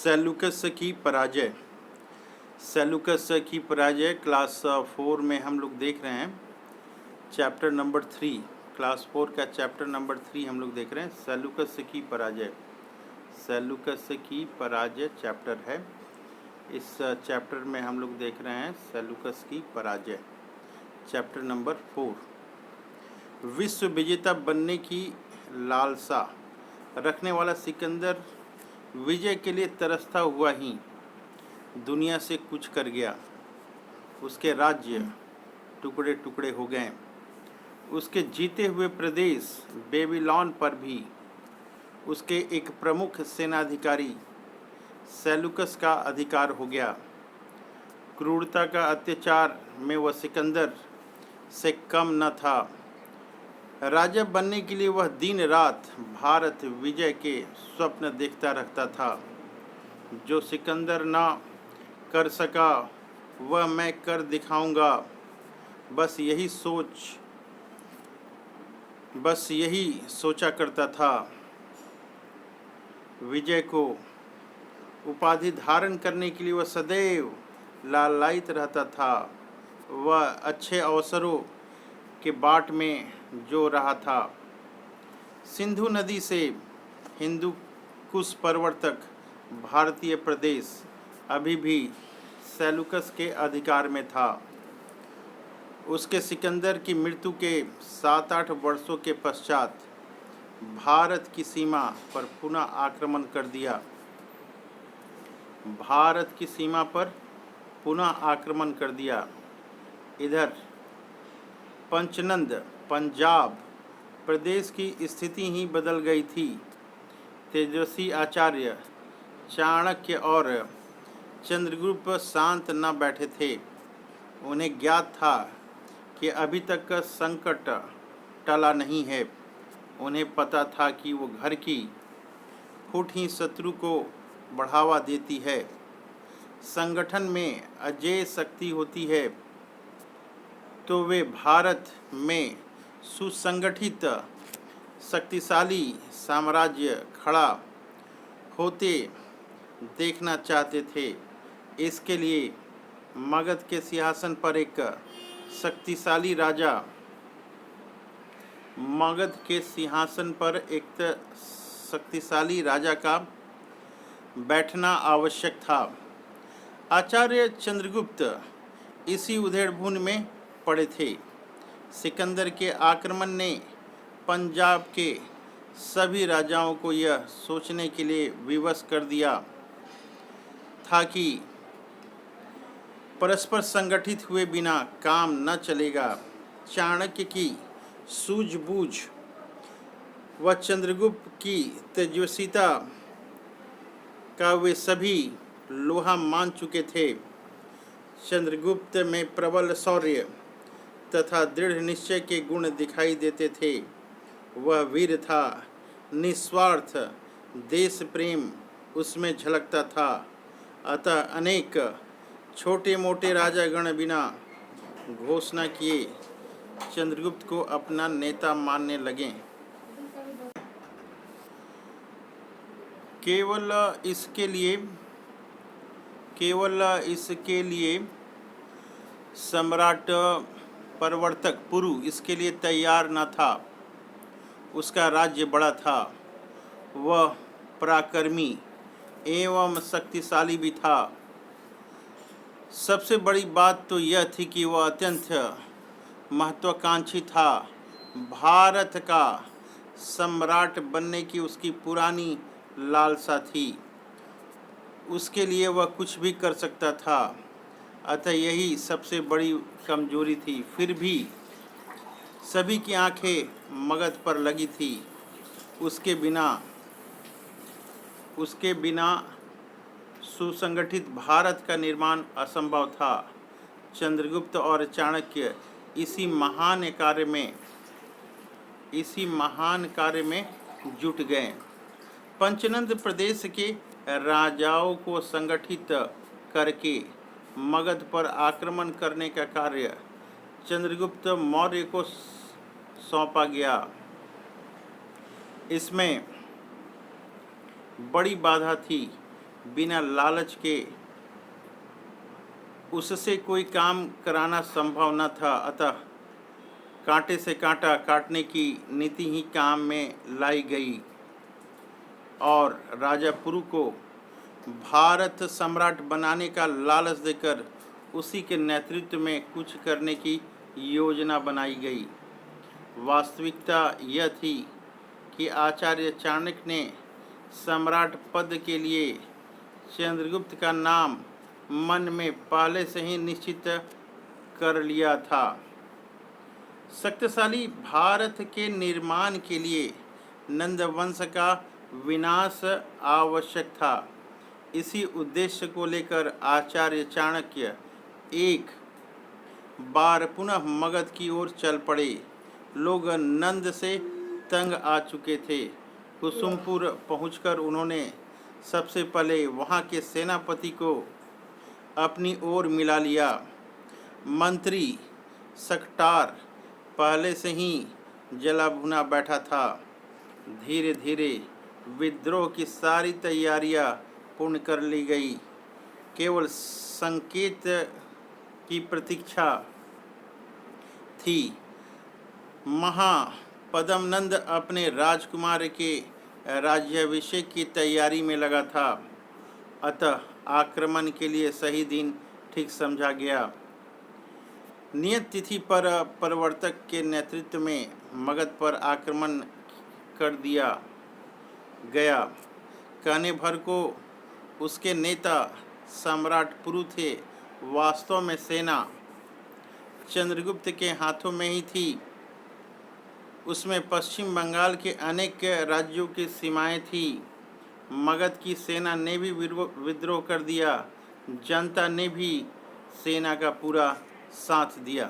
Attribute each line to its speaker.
Speaker 1: Seleucus की पराजय। Seleucus की पराजय क्लास 4 में हम लोग देख रहे हैं। चैप्टर नंबर 3, क्लास 4 का चैप्टर नंबर 3 हम लोग देख रहे हैं। सेल्यूकस की पराजय, सेल्यूकस की पराजय चैप्टर है। इस चैप्टर में हम लोग देख रहे हैं सेल्यूकस की पराजय, चैप्टर नंबर 4। विश्व विजेता बनने की लालसा रखने वाला सिकंदर विजय के लिए तरसता हुआ ही दुनिया से कूच कर गया। उसके राज्य टुकड़े टुकड़े हो गए। उसके जीते हुए प्रदेश बेबीलोन पर भी उसके एक प्रमुख सेनाधिकारी सेल्यूकस का अधिकार हो गया। क्रूरता का अत्याचार में वह सिकंदर से कम न था। राजा बनने के लिए वह दिन रात भारत विजय के स्वप्न देखता रहता था। जो सिकंदर ना कर सका वह मैं कर दिखाऊंगा। बस यही सोचा करता था। विजय को उपाधि धारण करने के लिए वह सदैव लालायित रहता था। वह अच्छे अवसरों के बाट में जो रहा था। सिंधु नदी से हिंदू कुश पर्वत तक भारतीय प्रदेश अभी भी सेल्यूकस के अधिकार में था। उसके सिकंदर की मृत्यु के 7-8 वर्षों के पश्चात भारत की सीमा पर पुनः आक्रमण कर दिया। भारत की सीमा पर पुनः आक्रमण कर दिया। इधर पंचनंद पंजाब प्रदेश की स्थिति ही बदल गई थी। तेजस्वी आचार्य चाणक्य और चंद्रगुप्त शांत न बैठे थे। उन्हें ज्ञात था कि अभी तक का संकट टला नहीं है। उन्हें पता था कि वो घर की फूट ही शत्रु को बढ़ावा देती है। संगठन में अजेय शक्ति होती है तो वे भारत में सुसंगठित शक्तिशाली साम्राज्य खड़ा होते देखना चाहते थे। इसके लिए मगध के सिंहासन पर एक शक्तिशाली राजा का बैठना आवश्यक था। आचार्य चंद्रगुप्त इसी उधेड़बुन में पड़े थे। सिकंदर के आक्रमण ने पंजाब के सभी राजाओं को यह सोचने के लिए विवश कर दिया था कि परस्पर संगठित हुए बिना काम न चलेगा। चाणक्य की सूझबूझ व चंद्रगुप्त की तेजस्विता का वे सभी लोहा मान चुके थे। चंद्रगुप्त में प्रबल शौर्य तथा दृढ़ निश्चय के गुण दिखाई देते थे। वह वीर था, निस्वार्थ देश प्रेम उसमें झलकता था। अतः अनेक छोटे मोटे राजागण बिना घोषणा किए चंद्रगुप्त को अपना नेता मानने लगे। केवल इसके लिए सम्राट प्रवर्तक पुरु इसके लिए तैयार न था। उसका राज्य बड़ा था, वह पराक्रमी एवं शक्तिशाली भी था। सबसे बड़ी बात तो यह थी कि वह अत्यंत महत्वाकांक्षी था। भारत का सम्राट बनने की उसकी पुरानी लालसा थी। उसके लिए वह कुछ भी कर सकता था। अतः यही सबसे बड़ी कमजोरी थी। फिर भी सभी की आंखें मगध पर लगी थी। उसके बिना सुसंगठित भारत का निर्माण असंभव था। चंद्रगुप्त और चाणक्य इसी महान कार्य में जुट गए। पंचनंद प्रदेश के राजाओं को संगठित करके मगध पर आक्रमण करने का कार्य चंद्रगुप्त मौर्य को सौंपा गया। इसमें बड़ी बाधा थी। बिना लालच के उससे कोई काम कराना संभव न था। अतः कांटे से कांटा काटने की नीति ही काम में लाई गई और राजा पुरु को भारत सम्राट बनाने का लालच देकर उसी के नेतृत्व में कुछ करने की योजना बनाई गई। वास्तविकता यह थी कि आचार्य चाणक्य ने सम्राट पद के लिए चंद्रगुप्त का नाम मन में पहले से ही निश्चित कर लिया था। शक्तिशाली भारत के निर्माण के लिए नंद वंश का विनाश आवश्यक था। इसी उद्देश्य को लेकर आचार्य चाणक्य एक बार पुनः मगध की ओर चल पड़े। लोग नंद से तंग आ चुके थे। कुसुमपुर पहुंचकर उन्होंने सबसे पहले वहां के सेनापति को अपनी ओर मिला लिया। मंत्री सकटार पहले से ही जला भुना बैठा था। धीरे धीरे विद्रोह की सारी तैयारियां पूर्ण कर ली गई। केवल संकेत की प्रतीक्षा थी। महापद्मनंद अपने राजकुमार के राज्याभिषेक की तैयारी में लगा था। अतः आक्रमण के लिए सही दिन ठीक समझा गया। नियत तिथि पर प्रवर्तक के नेतृत्व में मगध पर आक्रमण कर दिया गया। कहने भर को उसके नेता सम्राट पुरु थे। वास्तव में सेना चंद्रगुप्त के हाथों में ही थी। उसमें पश्चिम बंगाल के अनेक राज्यों की सीमाएं थी। मगध की सेना ने भी विद्रोह कर दिया। जनता ने भी सेना का पूरा साथ दिया।